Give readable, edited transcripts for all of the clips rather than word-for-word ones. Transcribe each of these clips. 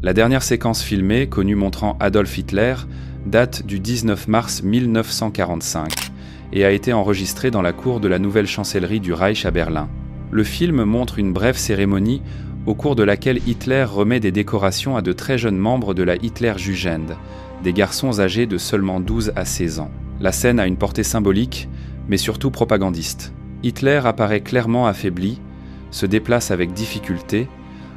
La dernière séquence filmée, connue montrant Adolf Hitler, date du 19 mars 1945 et a été enregistrée dans la cour de la nouvelle chancellerie du Reich à Berlin. Le film montre une brève cérémonie au cours de laquelle Hitler remet des décorations à de très jeunes membres de la Hitlerjugend, des garçons âgés de seulement 12 à 16 ans. La scène a une portée symbolique, mais surtout propagandiste. Hitler apparaît clairement affaibli, se déplace avec difficulté,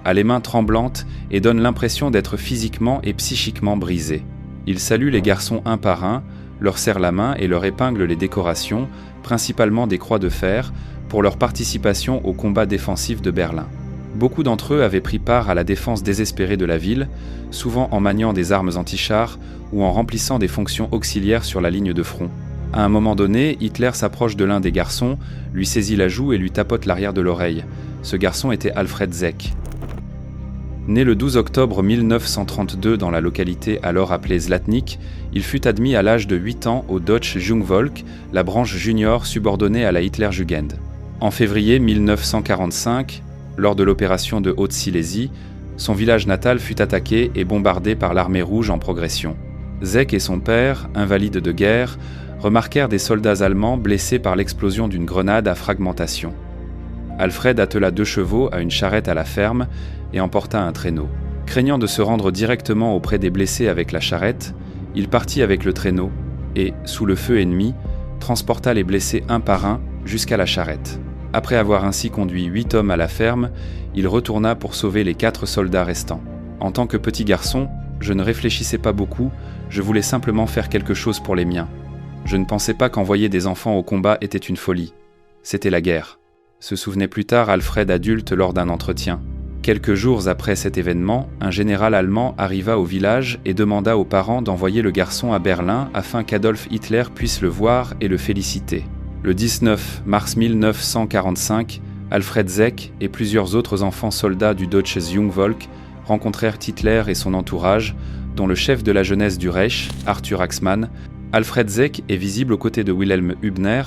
a les mains tremblantes et donne l'impression d'être physiquement et psychiquement brisé. Il salue les garçons un par un, leur serre la main et leur épingle les décorations, principalement des croix de fer, pour leur participation au combat défensif de Berlin. Beaucoup d'entre eux avaient pris part à la défense désespérée de la ville, souvent en maniant des armes anti-chars ou en remplissant des fonctions auxiliaires sur la ligne de front. À un moment donné, Hitler s'approche de l'un des garçons, lui saisit la joue et lui tapote l'arrière de l'oreille. Ce garçon était Alfred Zeck. Né le 12 octobre 1932 dans la localité alors appelée Zlatnik, il fut admis à l'âge de 8 ans au Deutsche Jungvolk, la branche junior subordonnée à la Hitlerjugend. En février 1945, lors de l'opération de Haute-Silésie, son village natal fut attaqué et bombardé par l'armée rouge en progression. Zeck et son père, invalides de guerre, remarquèrent des soldats allemands blessés par l'explosion d'une grenade à fragmentation. Alfred attela 2 chevaux à une charrette à la ferme et emporta un traîneau. Craignant de se rendre directement auprès des blessés avec la charrette, il partit avec le traîneau et, sous le feu ennemi, transporta les blessés un par un jusqu'à la charrette. Après avoir ainsi conduit 8 hommes à la ferme, il retourna pour sauver les 4 soldats restants. En tant que petit garçon, je ne réfléchissais pas beaucoup, je voulais simplement faire quelque chose pour les miens. Je ne pensais pas qu'envoyer des enfants au combat était une folie. C'était la guerre. Se souvenait plus tard Alfred adulte lors d'un entretien. Quelques jours après cet événement, un général allemand arriva au village et demanda aux parents d'envoyer le garçon à Berlin afin qu'Adolf Hitler puisse le voir et le féliciter. Le 19 mars 1945, Alfred Zeck et plusieurs autres enfants soldats du Deutsches Jungvolk rencontrèrent Hitler et son entourage, dont le chef de la jeunesse du Reich, Arthur Axmann. Alfred Zeck est visible aux côtés de Wilhelm Hübner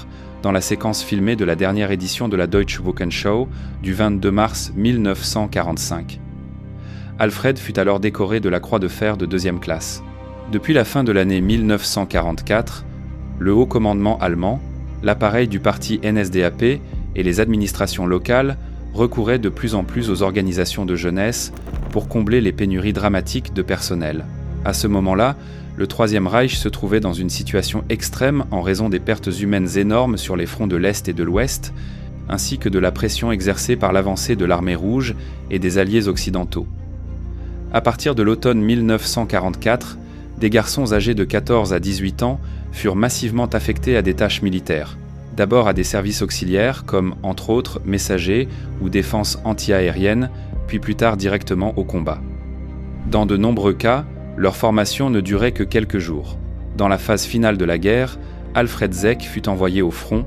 dans la séquence filmée de la dernière édition de la Deutsche Wochenschau du 22 mars 1945. Alfred fut alors décoré de la Croix de fer de 2e classe. Depuis la fin de l'année 1944, le haut commandement allemand, l'appareil du parti NSDAP et les administrations locales recouraient de plus en plus aux organisations de jeunesse pour combler les pénuries dramatiques de personnel. À ce moment-là, le Troisième Reich se trouvait dans une situation extrême en raison des pertes humaines énormes sur les fronts de l'Est et de l'Ouest, ainsi que de la pression exercée par l'avancée de l'armée rouge et des alliés occidentaux. À partir de l'automne 1944, des garçons âgés de 14 à 18 ans furent massivement affectés à des tâches militaires, d'abord à des services auxiliaires comme, entre autres, messagers ou défense anti-aérienne, puis plus tard directement au combat. Dans de nombreux cas, leur formation ne durait que quelques jours. Dans la phase finale de la guerre, Alfred Zeck fut envoyé au front,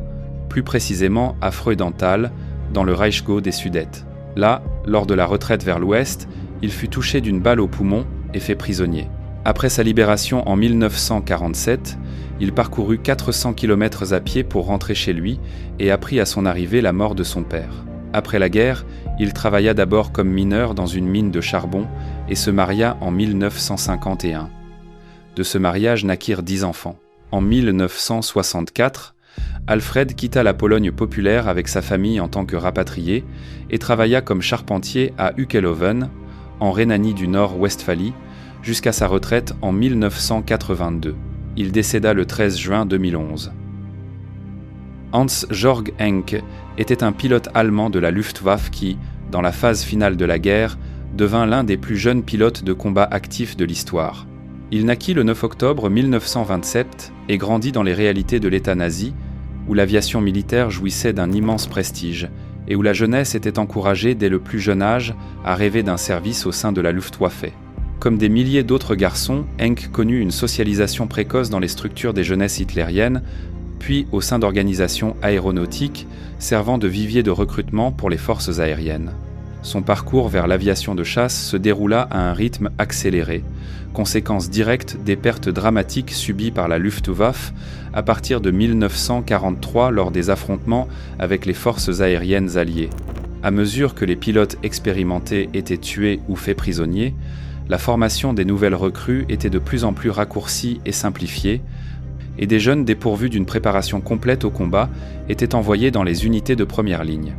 plus précisément à Freudenthal, dans le Reichsgau des Sudètes. Là, lors de la retraite vers l'ouest, il fut touché d'une balle au poumon et fait prisonnier. Après sa libération en 1947, il parcourut 400 km à pied pour rentrer chez lui et apprit à son arrivée la mort de son père. Après la guerre, il travailla d'abord comme mineur dans une mine de charbon et se maria en 1951. De ce mariage naquirent 10 enfants. En 1964, Alfred quitta la Pologne populaire avec sa famille en tant que rapatrié et travailla comme charpentier à Hückelhoven, en Rhénanie du Nord-Westphalie, jusqu'à sa retraite en 1982. Il décéda le 13 juin 2011. Hans-Georg Henke était un pilote allemand de la Luftwaffe qui, dans la phase finale de la guerre, devint l'un des plus jeunes pilotes de combat actifs de l'histoire. Il naquit le 9 octobre 1927 et grandit dans les réalités de l'État nazi, où l'aviation militaire jouissait d'un immense prestige et où la jeunesse était encouragée dès le plus jeune âge à rêver d'un service au sein de la Luftwaffe. Comme des milliers d'autres garçons, Henke connut une socialisation précoce dans les structures des jeunesses hitlériennes, puis au sein d'organisations aéronautiques servant de vivier de recrutement pour les forces aériennes. Son parcours vers l'aviation de chasse se déroula à un rythme accéléré, conséquence directe des pertes dramatiques subies par la Luftwaffe à partir de 1943 lors des affrontements avec les forces aériennes alliées. À mesure que les pilotes expérimentés étaient tués ou faits prisonniers, la formation des nouvelles recrues était de plus en plus raccourcie et simplifiée, et des jeunes dépourvus d'une préparation complète au combat étaient envoyés dans les unités de première ligne.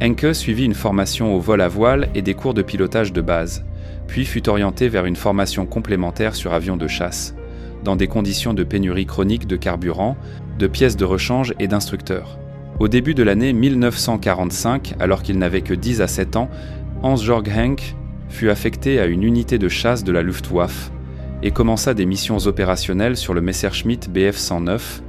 Henke suivit une formation au vol à voile et des cours de pilotage de base, puis fut orienté vers une formation complémentaire sur avion de chasse, dans des conditions de pénurie chronique de carburant, de pièces de rechange et d'instructeurs. Au début de l'année 1945, alors qu'il n'avait que 10 à 7 ans, Hans-Georg Henke fut affecté à une unité de chasse de la Luftwaffe et commença des missions opérationnelles sur le Messerschmitt Bf 109,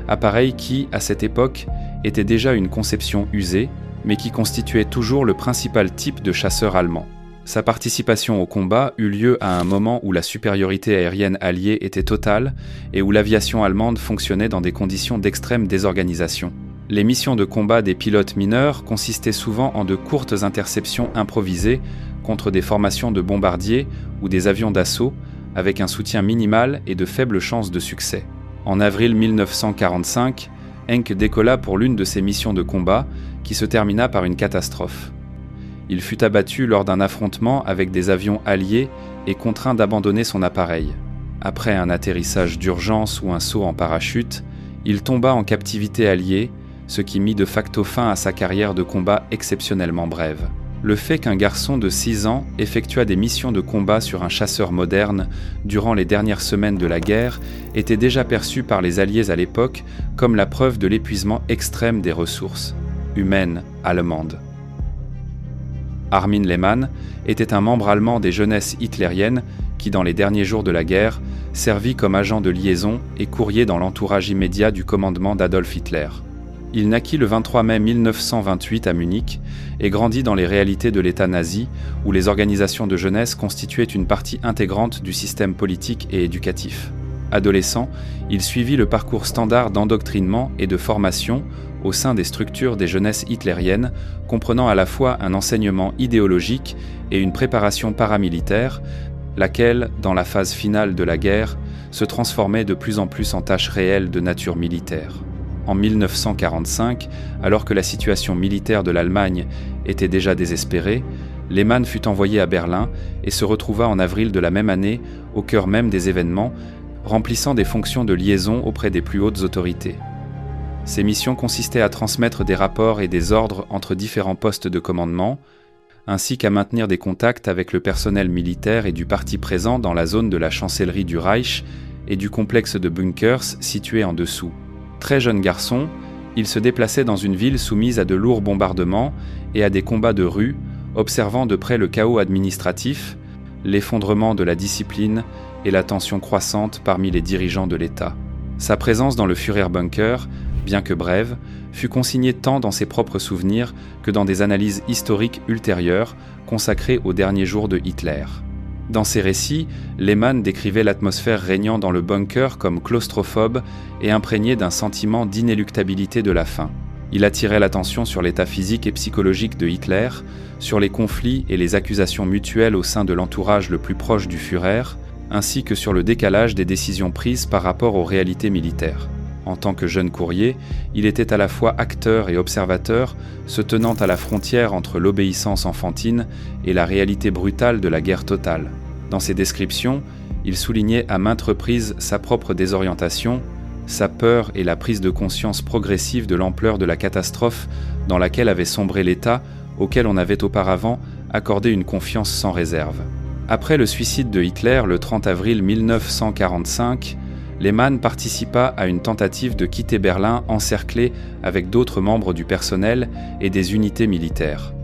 appareil qui, à cette époque, était déjà une conception usée, mais qui constituait toujours le principal type de chasseur allemand. Sa participation au combat eut lieu à un moment où la supériorité aérienne alliée était totale et où l'aviation allemande fonctionnait dans des conditions d'extrême désorganisation. Les missions de combat des pilotes mineurs consistaient souvent en de courtes interceptions improvisées contre des formations de bombardiers ou des avions d'assaut, avec un soutien minimal et de faibles chances de succès. En avril 1945, Henke décolla pour l'une de ces missions de combat, qui se termina par une catastrophe. Il fut abattu lors d'un affrontement avec des avions alliés et contraint d'abandonner son appareil. Après un atterrissage d'urgence ou un saut en parachute, il tomba en captivité alliée, ce qui mit de facto fin à sa carrière de combat exceptionnellement brève. Le fait qu'un garçon de 6 ans effectuât des missions de combat sur un chasseur moderne durant les dernières semaines de la guerre était déjà perçu par les Alliés à l'époque comme la preuve de l'épuisement extrême des ressources humaines allemandes. Armin Lehmann était un membre allemand des jeunesses hitlériennes qui, dans les derniers jours de la guerre, servit comme agent de liaison et courrier dans l'entourage immédiat du commandement d'Adolf Hitler. Il naquit le 23 mai 1928 à Munich et grandit dans les réalités de l'État nazi, où les organisations de jeunesse constituaient une partie intégrante du système politique et éducatif. Adolescent, il suivit le parcours standard d'endoctrinement et de formation au sein des structures des jeunesses hitlériennes, comprenant à la fois un enseignement idéologique et une préparation paramilitaire, laquelle, dans la phase finale de la guerre, se transformait de plus en plus en tâches réelles de nature militaire. En 1945, alors que la situation militaire de l'Allemagne était déjà désespérée, Lehmann fut envoyé à Berlin et se retrouva en avril de la même année au cœur même des événements, remplissant des fonctions de liaison auprès des plus hautes autorités. Ces missions consistaient à transmettre des rapports et des ordres entre différents postes de commandement, ainsi qu'à maintenir des contacts avec le personnel militaire et du parti présent dans la zone de la chancellerie du Reich et du complexe de bunkers situé en dessous. Très jeune garçon, il se déplaçait dans une ville soumise à de lourds bombardements et à des combats de rue, observant de près le chaos administratif, l'effondrement de la discipline et la tension croissante parmi les dirigeants de l'État. Sa présence dans le Führerbunker, bien que brève, fut consignée tant dans ses propres souvenirs que dans des analyses historiques ultérieures consacrées aux derniers jours de Hitler. Dans ses récits, Lehmann décrivait l'atmosphère régnant dans le bunker comme claustrophobe et imprégnée d'un sentiment d'inéluctabilité de la faim. Il attirait l'attention sur l'état physique et psychologique de Hitler, sur les conflits et les accusations mutuelles au sein de l'entourage le plus proche du Führer, ainsi que sur le décalage des décisions prises par rapport aux réalités militaires. En tant que jeune courrier, il était à la fois acteur et observateur, se tenant à la frontière entre l'obéissance enfantine et la réalité brutale de la guerre totale. Dans ses descriptions, il soulignait à maintes reprises sa propre désorientation, sa peur et la prise de conscience progressive de l'ampleur de la catastrophe dans laquelle avait sombré l'État, auquel on avait auparavant accordé une confiance sans réserve. Après le suicide de Hitler le 30 avril 1945, Lehmann participa à une tentative de quitter Berlin encerclé avec d'autres membres du personnel et des unités militaires.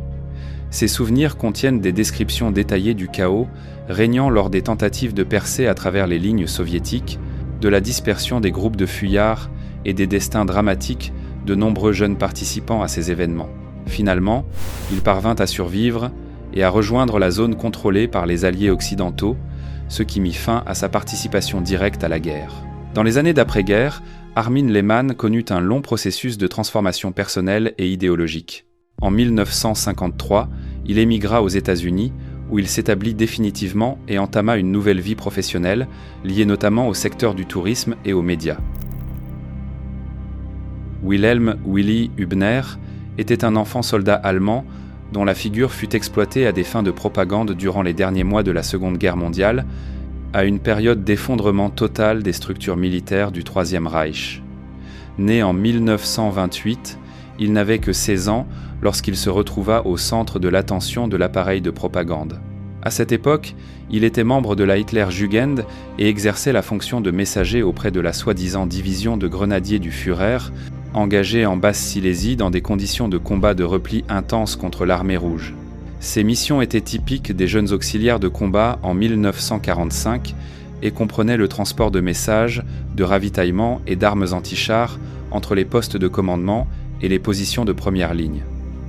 Ces souvenirs contiennent des descriptions détaillées du chaos régnant lors des tentatives de percée à travers les lignes soviétiques, de la dispersion des groupes de fuyards et des destins dramatiques de nombreux jeunes participants à ces événements. Finalement, il parvint à survivre et à rejoindre la zone contrôlée par les Alliés occidentaux, ce qui mit fin à sa participation directe à la guerre. Dans les années d'après-guerre, Armin Lehmann connut un long processus de transformation personnelle et idéologique. En 1953, il émigra aux États-Unis, où il s'établit définitivement et entama une nouvelle vie professionnelle, liée notamment au secteur du tourisme et aux médias. Wilhelm Willy Hübner était un enfant soldat allemand dont la figure fut exploitée à des fins de propagande durant les derniers mois de la Seconde Guerre mondiale, à une période d'effondrement total des structures militaires du Troisième Reich. Né en 1928, il n'avait que 16 ans lorsqu'il se retrouva au centre de l'attention de l'appareil de propagande. À cette époque, il était membre de la Hitlerjugend et exerçait la fonction de messager auprès de la soi-disant division de grenadiers du Führer, engagée en Basse-Silésie dans des conditions de combat de repli intenses contre l'armée rouge. Ces missions étaient typiques des jeunes auxiliaires de combat en 1945 et comprenaient le transport de messages, de ravitaillement et d'armes anti-chars entre les postes de commandement et les positions de première ligne.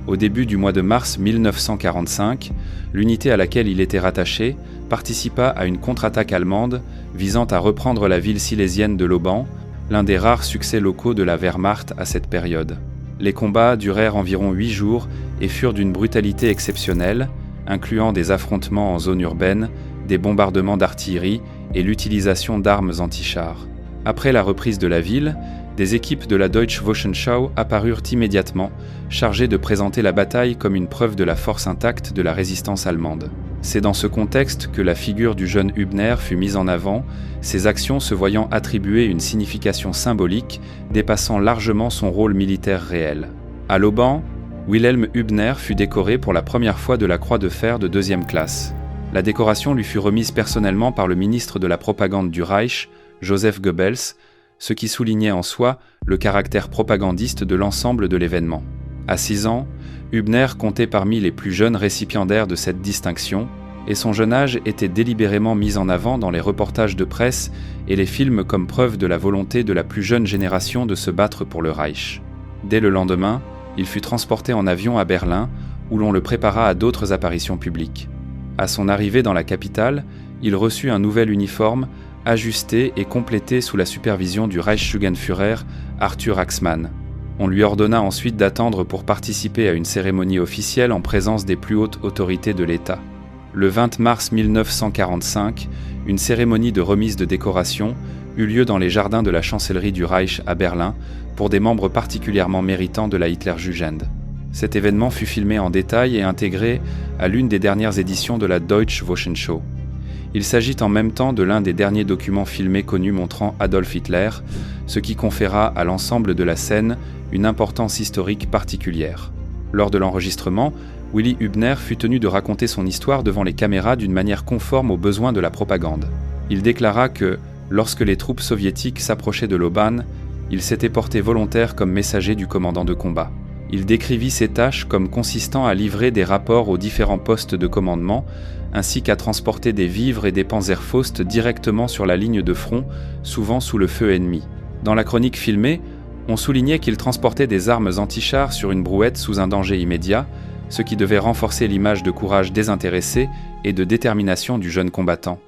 Au début du mois de mars 1945, l'unité à laquelle il était rattaché participa à une contre-attaque allemande visant à reprendre la ville silésienne de Loban, l'un des rares succès locaux de la Wehrmacht à cette période. Les combats durèrent environ 8 jours et furent d'une brutalité exceptionnelle, incluant des affrontements en zone urbaine, des bombardements d'artillerie et l'utilisation d'armes anti-chars. Après la reprise de la ville, des équipes de la Deutsche Wochenschau apparurent immédiatement, chargées de présenter la bataille comme une preuve de la force intacte de la résistance allemande. C'est dans ce contexte que la figure du jeune Hübner fut mise en avant, ses actions se voyant attribuer une signification symbolique dépassant largement son rôle militaire réel. À Loban, Wilhelm Hübner fut décoré pour la première fois de la Croix de fer de 2e classe. La décoration lui fut remise personnellement par le ministre de la propagande du Reich, Joseph Goebbels, ce qui soulignait en soi le caractère propagandiste de l'ensemble de l'événement. À 6 ans, Hübner comptait parmi les plus jeunes récipiendaires de cette distinction, et son jeune âge était délibérément mis en avant dans les reportages de presse et les films comme preuve de la volonté de la plus jeune génération de se battre pour le Reich. Dès le lendemain, il fut transporté en avion à Berlin, où l'on le prépara à d'autres apparitions publiques. À son arrivée dans la capitale, il reçut un nouvel uniforme, ajusté et complété sous la supervision du Reichsjugendführer Arthur Axmann. On lui ordonna ensuite d'attendre pour participer à une cérémonie officielle en présence des plus hautes autorités de l'État. Le 20 mars 1945, une cérémonie de remise de décoration eut lieu dans les jardins de la chancellerie du Reich à Berlin pour des membres particulièrement méritants de la Hitlerjugend. Cet événement fut filmé en détail et intégré à l'une des dernières éditions de la Deutsche Wochenschau. Il s'agit en même temps de l'un des derniers documents filmés connus montrant Adolf Hitler, ce qui conféra à l'ensemble de la scène une importance historique particulière. Lors de l'enregistrement, Willy Hübner fut tenu de raconter son histoire devant les caméras d'une manière conforme aux besoins de la propagande. Il déclara que, lorsque les troupes soviétiques s'approchaient de Loban, il s'était porté volontaire comme messager du commandant de combat. Il décrivit ses tâches comme consistant à livrer des rapports aux différents postes de commandement, ainsi qu'à transporter des vivres et des Panzerfaust directement sur la ligne de front, souvent sous le feu ennemi. Dans la chronique filmée, on soulignait qu'il transportait des armes anti-chars sur une brouette sous un danger immédiat, ce qui devait renforcer l'image de courage désintéressé et de détermination du jeune combattant.